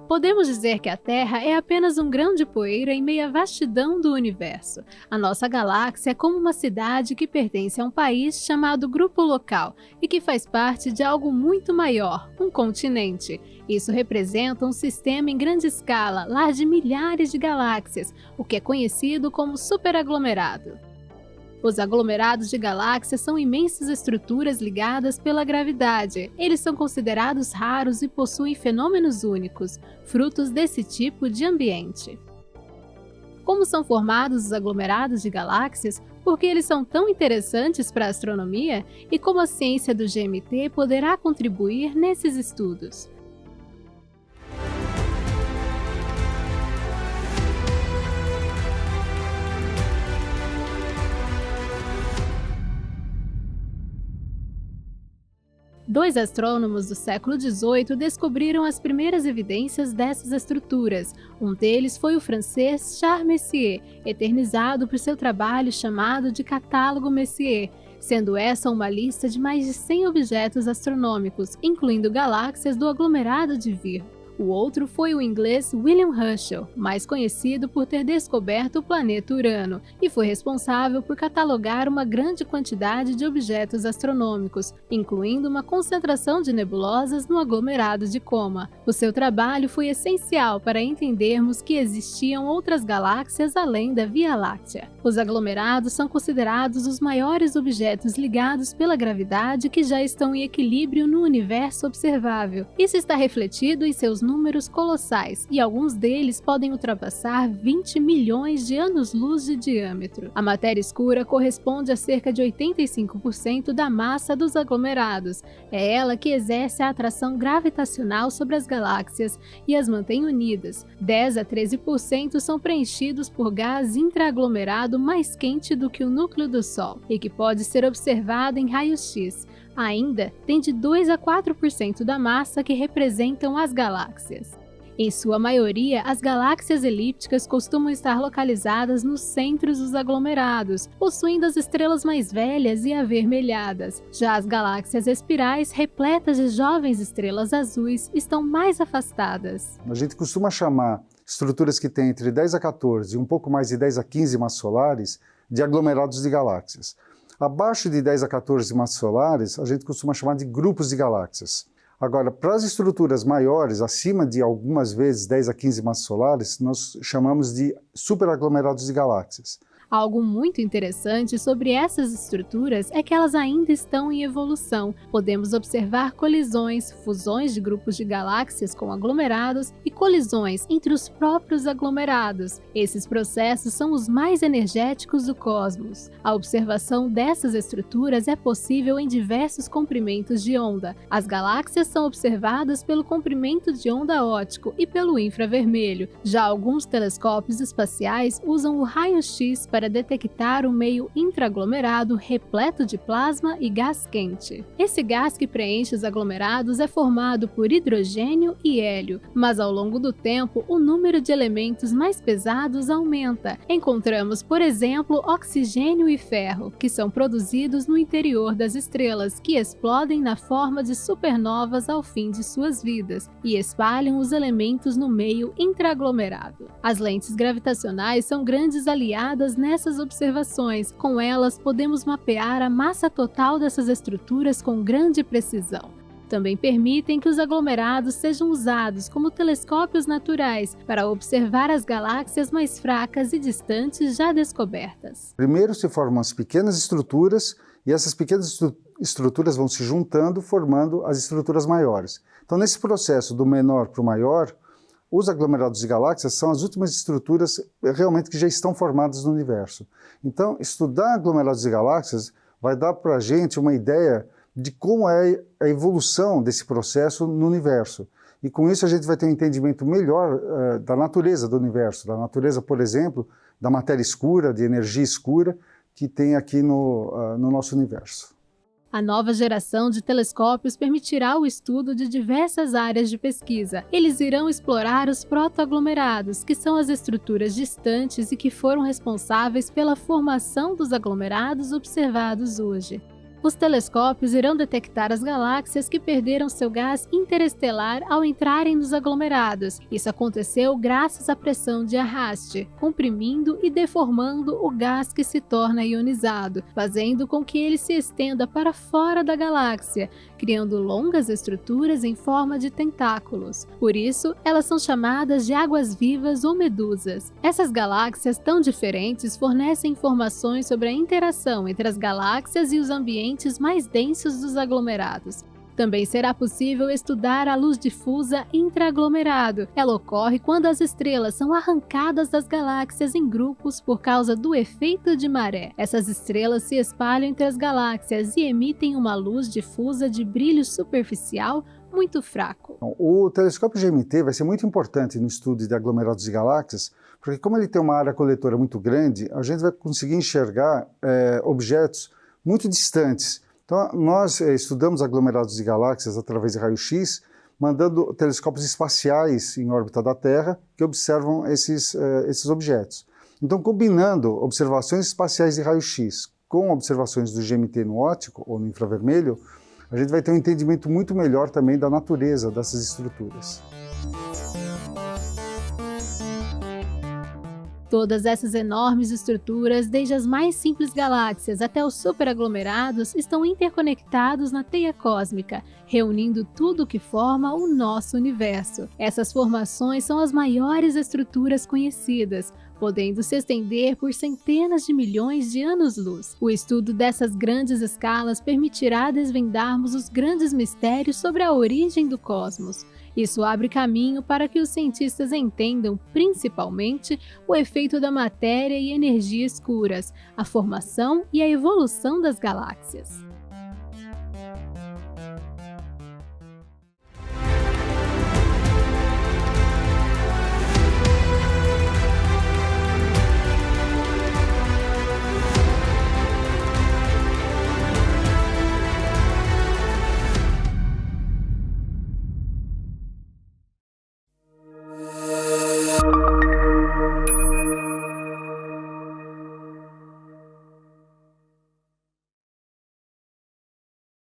Podemos dizer que a Terra é apenas um grão de poeira em meio à vastidão do universo. A nossa galáxia é como uma cidade que pertence a um país chamado Grupo Local e que faz parte de algo muito maior, um continente. Isso representa um sistema em grande escala, lar de milhares de galáxias, o que é conhecido como superaglomerado. Os aglomerados de galáxias são imensas estruturas ligadas pela gravidade. Eles são considerados raros e possuem fenômenos únicos, frutos desse tipo de ambiente. Como são formados os aglomerados de galáxias? Por que eles são tão interessantes para a astronomia? E como a ciência do GMT poderá contribuir nesses estudos? Dois astrônomos do século XVIII descobriram as primeiras evidências dessas estruturas. Um deles foi o francês Charles Messier, eternizado por seu trabalho chamado de Catálogo Messier, sendo essa uma lista de mais de 100 objetos astronômicos, incluindo galáxias do aglomerado de Virgo. O outro foi o inglês William Herschel, mais conhecido por ter descoberto o planeta Urano, e foi responsável por catalogar uma grande quantidade de objetos astronômicos, incluindo uma concentração de nebulosas no aglomerado de Coma. O seu trabalho foi essencial para entendermos que existiam outras galáxias além da Via Láctea. Os aglomerados são considerados os maiores objetos ligados pela gravidade que já estão em equilíbrio no universo observável. Isso está refletido em seus números colossais, e alguns deles podem ultrapassar 20 milhões de anos-luz de diâmetro. A matéria escura corresponde a cerca de 85% da massa dos aglomerados. É ela que exerce a atração gravitacional sobre as galáxias e as mantém unidas. 10 a 13% são preenchidos por gás intraaglomerado mais quente do que o núcleo do Sol, e que pode ser observado em raio-x. Ainda tem de 2 a 4% da massa que representam as galáxias. Em sua maioria, as galáxias elípticas costumam estar localizadas nos centros dos aglomerados, possuindo as estrelas mais velhas e avermelhadas. Já as galáxias espirais, repletas de jovens estrelas azuis, estão mais afastadas. A gente costuma chamar estruturas que têm entre 10 a 14 e um pouco mais de 10 a 15 massas solares de aglomerados de galáxias. Abaixo de 10 a 14 massas solares, a gente costuma chamar de grupos de galáxias. Agora, para as estruturas maiores, acima de algumas vezes 10 a 15 massas solares, nós chamamos de superaglomerados de galáxias. Algo muito interessante sobre essas estruturas é que elas ainda estão em evolução. Podemos observar colisões, fusões de grupos de galáxias com aglomerados e colisões entre os próprios aglomerados. Esses processos são os mais energéticos do cosmos. A observação dessas estruturas é possível em diversos comprimentos de onda. As galáxias são observadas pelo comprimento de onda óptico e pelo infravermelho. Já alguns telescópios espaciais usam o raio-x para detectar um meio intraaglomerado repleto de plasma e gás quente. Esse gás que preenche os aglomerados é formado por hidrogênio e hélio, mas ao longo do tempo o número de elementos mais pesados aumenta. Encontramos, por exemplo, oxigênio e ferro, que são produzidos no interior das estrelas, que explodem na forma de supernovas ao fim de suas vidas e espalham os elementos no meio intraaglomerado. As lentes gravitacionais são grandes aliadas nessas observações. Com elas, podemos mapear a massa total dessas estruturas com grande precisão. Também permitem que os aglomerados sejam usados como telescópios naturais para observar as galáxias mais fracas e distantes já descobertas. Primeiro se formam as pequenas estruturas e essas pequenas estruturas vão se juntando, formando as estruturas maiores. Então, nesse processo do menor para o maior, os aglomerados de galáxias são as últimas estruturas realmente que já estão formadas no universo. Então, estudar aglomerados de galáxias vai dar para a gente uma ideia de como é a evolução desse processo no universo. E com isso a gente vai ter um entendimento melhor da natureza do universo, da natureza, por exemplo, da matéria escura, de energia escura, que tem aqui no nosso universo. A nova geração de telescópios permitirá o estudo de diversas áreas de pesquisa. Eles irão explorar os protoaglomerados, que são as estruturas distantes e que foram responsáveis pela formação dos aglomerados observados hoje. Os telescópios irão detectar as galáxias que perderam seu gás interestelar ao entrarem nos aglomerados. Isso aconteceu graças à pressão de arraste, comprimindo e deformando o gás que se torna ionizado, fazendo com que ele se estenda para fora da galáxia, criando longas estruturas em forma de tentáculos. Por isso, elas são chamadas de águas-vivas ou medusas. Essas galáxias tão diferentes fornecem informações sobre a interação entre as galáxias e os ambientes mais densos dos aglomerados. Também será possível estudar a luz difusa intraaglomerado. Ela ocorre quando as estrelas são arrancadas das galáxias em grupos por causa do efeito de maré. Essas estrelas se espalham entre as galáxias e emitem uma luz difusa de brilho superficial muito fraco. O telescópio GMT vai ser muito importante no estudo de aglomerados de galáxias, porque como ele tem uma área coletora muito grande, a gente vai conseguir enxergar objetos muito distantes. Então, nós estudamos aglomerados de galáxias através de raio-x, mandando telescópios espaciais em órbita da Terra que observam esses objetos. Então, combinando observações espaciais de raio-x com observações do GMT no óptico ou no infravermelho, a gente vai ter um entendimento muito melhor também da natureza dessas estruturas. Todas essas enormes estruturas, desde as mais simples galáxias até os superaglomerados, estão interconectados na teia cósmica, reunindo tudo o que forma o nosso universo. Essas formações são as maiores estruturas conhecidas, podendo se estender por centenas de milhões de anos-luz. O estudo dessas grandes escalas permitirá desvendarmos os grandes mistérios sobre a origem do cosmos. Isso abre caminho para que os cientistas entendam, principalmente, o efeito da matéria e energia escuras, a formação e a evolução das galáxias.